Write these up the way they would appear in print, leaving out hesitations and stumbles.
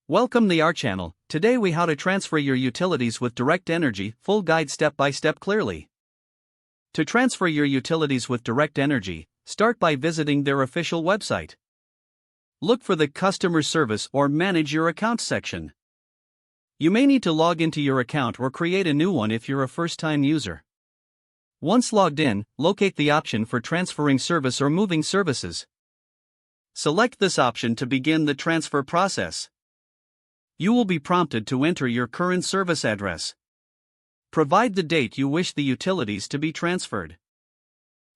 Welcome to our channel. Today we how to transfer your utilities with Direct Energy, full guide step by step clearly. To transfer your utilities with Direct Energy, start by visiting their official website. Look for the Customer Service or Manage Your Account section. You may need to log into your account or create a new one if you're a first-time user. Once logged in, locate the option for transferring service or moving services. Select this option to begin the transfer process. You will be prompted to enter your current service address. Provide the date you wish the utilities to be transferred.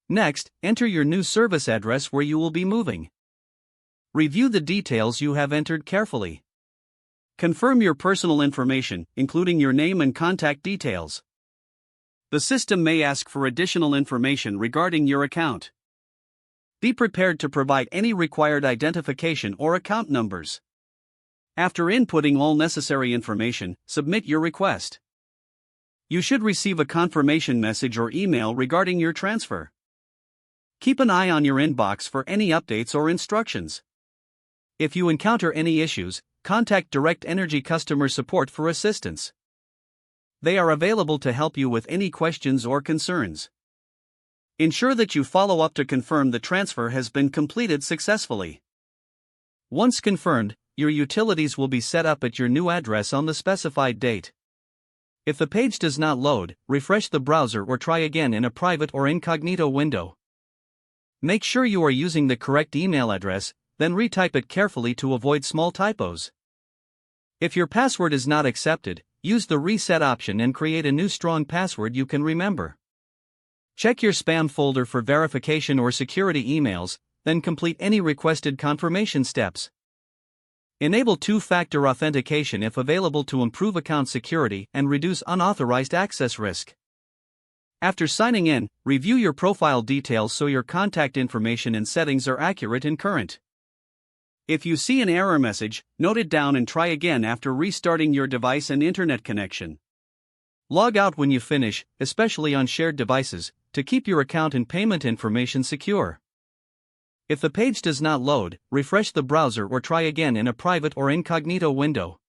Next, enter your new service address where you will be moving. Review the details you have entered carefully. Confirm your personal information, including your name and contact details. The system may ask for additional information regarding your account. Be prepared to provide any required identification or account numbers. After inputting all necessary information, submit your request. You should receive a confirmation message or email regarding your transfer. Keep an eye on your inbox for any updates or instructions. If you encounter any issues, contact Direct Energy customer support for assistance. They are available to help you with any questions or concerns. Ensure that you follow up to confirm the transfer has been completed successfully. Once confirmed, your utilities will be set up at your new address on the specified date. If the page does not load, refresh the browser or try again in a private or incognito window. Make sure you are using the correct email address, then retype it carefully to avoid small typos. If your password is not accepted, use the reset option and create a new strong password you can remember. Check your spam folder for verification or security emails, then complete any requested confirmation steps. Enable two-factor authentication if available to improve account security and reduce unauthorized access risk. After signing in, review your profile details so your contact information and settings are accurate and current. If you see an error message, note it down and try again after restarting your device and internet connection. Log out when you finish, especially on shared devices, to keep your account and payment information secure. If the page does not load, refresh the browser or try again in a private or incognito window.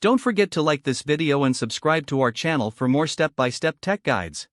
Don't forget to like this video and subscribe to our channel for more step-by-step tech guides.